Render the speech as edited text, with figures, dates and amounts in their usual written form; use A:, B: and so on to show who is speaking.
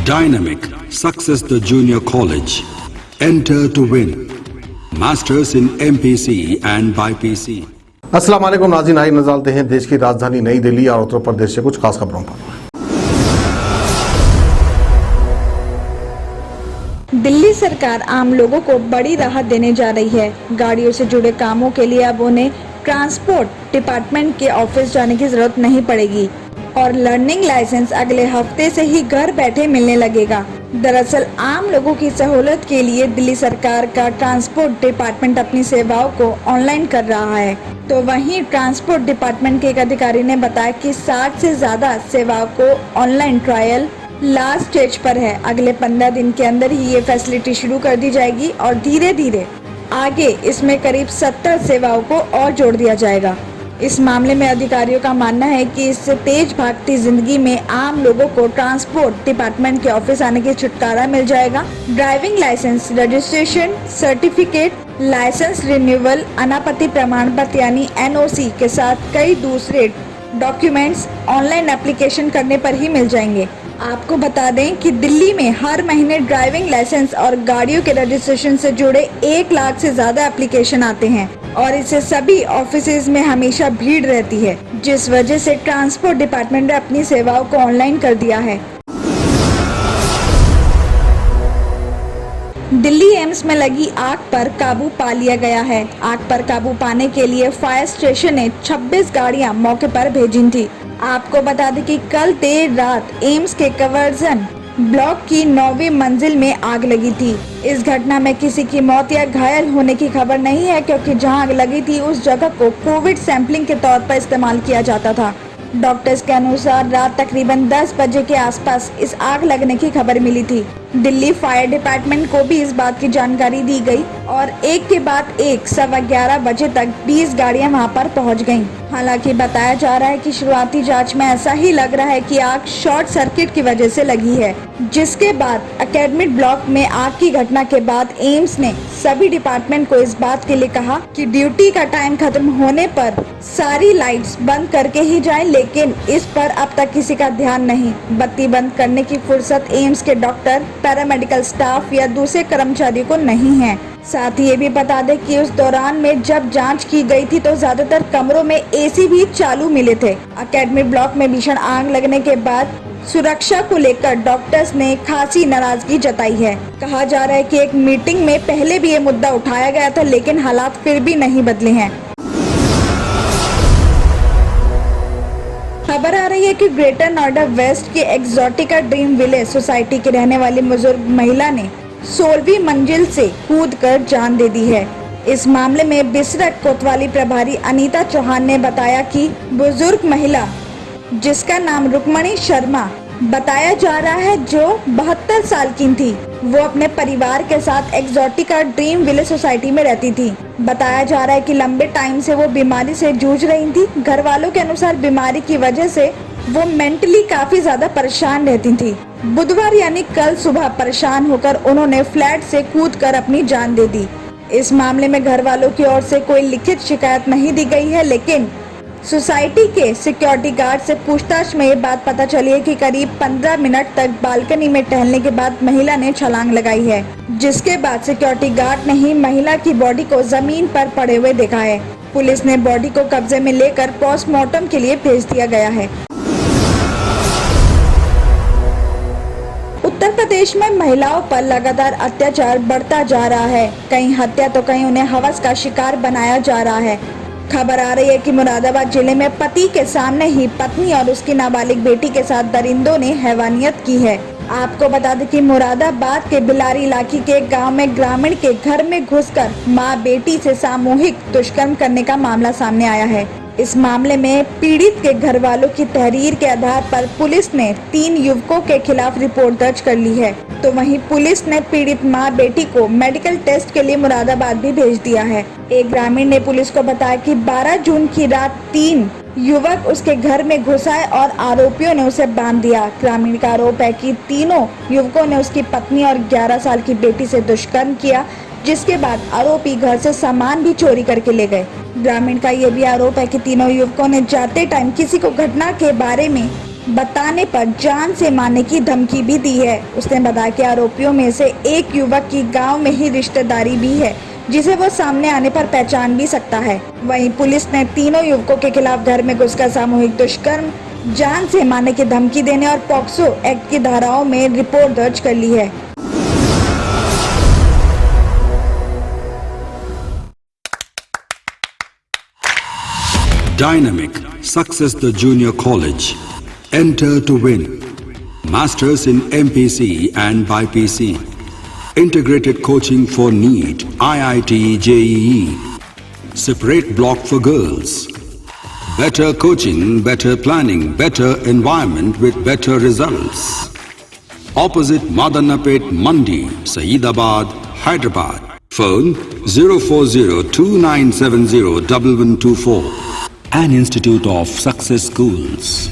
A: Dynamic Success the Junior College. Enter to win. Masters in MPC and BPC.
B: अस्सलाम वालेकुम नाज़रीन, आइए नज़र डालते हैं देश की राजधानी नई दिल्ली और उत्तर प्रदेश से कुछ खास खबरों पर।
C: दिल्ली सरकार आम लोगों को बड़ी राहत देने जा रही है। गाड़ियों से जुड़े कामों के लिए अब उन्हें ट्रांसपोर्ट डिपार्टमेंट के ऑफिस जाने की जरूरत नहीं पड़ेगी और लर्निंग लाइसेंस अगले हफ्ते से ही घर बैठे मिलने लगेगा। दरअसल आम लोगों की सहूलत के लिए दिल्ली सरकार का ट्रांसपोर्ट डिपार्टमेंट अपनी सेवाओं को ऑनलाइन कर रहा है। तो वहीं ट्रांसपोर्ट डिपार्टमेंट के एक अधिकारी ने बताया कि 60 से ज्यादा सेवाओं को ऑनलाइन ट्रायल लास्ट स्टेज पर है। अगले 15 दिन के अंदर ही ये फैसिलिटी शुरू कर दी जाएगी और धीरे धीरे आगे इसमें करीब 70 सेवाओं को और जोड़ दिया जाएगा। इस मामले में अधिकारियों का मानना है कि इससे तेज भागती जिंदगी में आम लोगों को ट्रांसपोर्ट डिपार्टमेंट के ऑफिस आने की छुटकारा मिल जाएगा। Driving licence, registration certificate, licence renewal, अनापत्ति प्रमाण पत्र यानी NOC के साथ कई दूसरे डॉक्यूमेंट्स ऑनलाइन एप्लीकेशन करने पर ही मिल जाएंगे। आपको बता दें कि दिल्ली में हर महीने ड्राइविंग लाइसेंस और गाड़ियों के रजिस्ट्रेशन से जुड़े 1 लाख से ज्यादा एप्लीकेशन आते हैं और इससे सभी ऑफिसेज में हमेशा भीड़ रहती है, जिस वजह से ट्रांसपोर्ट डिपार्टमेंट ने अपनी सेवाओं को ऑनलाइन कर दिया है। दिल्ली एम्स में लगी आग पर काबू पा लिया गया है। आग पर काबू पाने के लिए फायर स्टेशन ने 26 गाड़ियां मौके पर भेजी थी। आपको बता दें कि कल देर रात एम्स के कन्वर्जन ब्लॉक की 9वीं मंजिल में आग लगी थी। इस घटना में किसी की मौत या घायल होने की खबर नहीं है, क्योंकि जहां आग लगी थी उस जगह को कोविड सैंपलिंग के तौर पर इस्तेमाल किया जाता था। डॉक्टर्स के अनुसार रात तकरीबन 10 बजे के आसपास इस आग लगने की खबर मिली थी। दिल्ली फायर डिपार्टमेंट को भी इस बात की जानकारी दी गई और एक के बाद एक 11:15 बजे तक 20 गाड़ियां वहां पर पहुंच गईं। हालांकि बताया जा रहा है कि शुरुआती जांच में ऐसा ही लग रहा है कि आग शॉर्ट सर्किट की वजह से लगी है, जिसके बाद एकेडमिक ब्लॉक में आग की घटना के बाद एम्स ने सभी डिपार्टमेंट को इस बात के लिए कहा कि ड्यूटी का टाइम खत्म होने पर सारी लाइट्स बंद करके ही जाएं, लेकिन इस पर अब तक किसी का ध्यान नहीं। बत्ती बंद करने की फुर्सत एम्स के डॉक्टर, पैरामेडिकल स्टाफ या दूसरे कर्मचारियों को नहीं है। साथ ही ये भी बता दें कि उस दौरान में जब जांच की गई थी तो ज्यादातर कमरों में AC भी चालू मिले थे। एकेडमिक ब्लॉक में भीषण आग लगने के बाद सुरक्षा को लेकर डॉक्टर्स ने खासी नाराजगी जताई है। कहा जा रहा है कि एक मीटिंग में पहले भी ये मुद्दा उठाया गया था, लेकिन हालात फिर भी नहीं बदले हैं। खबर आ रही है कि ग्रेटर नोएडा वेस्ट के एक्सोटिका ड्रीम विलेज सोसाइटी की रहने वाली बुजुर्ग महिला ने 16वीं मंजिल से कूदकर जान दे दी है। इस मामले में बिसरक कोतवाली प्रभारी अनीता चौहान ने बताया कि बुजुर्ग महिला, जिसका नाम रुक्मणी शर्मा बताया जा रहा है, जो 72 साल की थी, वो अपने परिवार के साथ एक्सोटिका ड्रीम विलेज सोसाइटी में रहती थी। बताया जा रहा है कि लंबे टाइम से वो बीमारी से जूझ रही थी। घर वालों के अनुसार बीमारी की वजह से वो मेंटली काफी ज्यादा परेशान रहती थी। बुधवार यानी कल सुबह परेशान होकर उन्होंने फ्लैट से कूदकर अपनी जान दे दी। इस मामले में घर वालों की ओर से कोई लिखित शिकायत नहीं दी गई है, लेकिन सोसाइटी के सिक्योरिटी गार्ड से पूछताछ में ये बात पता चली है कि करीब 15 मिनट तक बालकनी में टहलने के बाद महिला ने छलांग लगाई है, जिसके बाद सिक्योरिटी गार्ड ने ही महिला की बॉडी को जमीन पर पड़े हुए देखा है। पुलिस ने बॉडी को कब्जे में लेकर पोस्टमार्टम के लिए भेज दिया गया है। उत्तर प्रदेश में महिलाओं पर लगातार अत्याचार बढ़ता जा रहा है। कहीं हत्या तो कहीं उन्हें हवस का शिकार बनाया जा रहा है। खबर आ रही है कि मुरादाबाद जिले में पति के सामने ही पत्नी और उसकी नाबालिग बेटी के साथ दरिंदों ने हैवानियत की है। आपको बता दें कि मुरादाबाद के बिलारी इलाके के गांव में ग्रामीण के घर में घुसकर मां बेटी से सामूहिक दुष्कर्म करने का मामला सामने आया है। इस मामले में पीड़ित के घर वालों की तहरीर के आधार पर पुलिस ने 3 युवकों के खिलाफ रिपोर्ट दर्ज कर ली है। तो वहीं पुलिस ने पीड़ित मां बेटी को मेडिकल टेस्ट के लिए मुरादाबाद भी भेज दिया है। एक ग्रामीण ने पुलिस को बताया कि 12 जून की रात 3 युवक उसके घर में घुस आए और आरोपियों ने उसे बांध दिया। ग्रामीण का आरोप है कि तीनों युवकों ने उसकी पत्नी और 11 साल की बेटी से दुष्कर्म किया, जिसके बाद आरोपी घर से सामान भी चोरी करके ले गए। ग्रामीण का ये भी आरोप है कि तीनों युवकों ने जाते टाइम किसी को घटना के बारे में बताने पर जान से मारने की धमकी भी दी है। उसने बताया कि आरोपियों में से एक युवक की गांव में ही रिश्तेदारी भी है, जिसे वो सामने आने पर पहचान भी सकता है। वहीं पुलिस ने तीनों युवकों के खिलाफ घर में घुसकर सामूहिक दुष्कर्म, जान से मारने की धमकी देने और पॉक्सो एक्ट की धाराओं में रिपोर्ट दर्ज कर ली है।
A: Dynamic Success the Junior College. Enter to win. Masters in MPC and BPC. Integrated coaching for NEET, IIT, JEE. Separate block for girls. Better coaching, better planning, better environment with better results. Opposite Madanapet Mandi, Saeedabad, Hyderabad. Phone 04029701124. An Institute of Success Schools.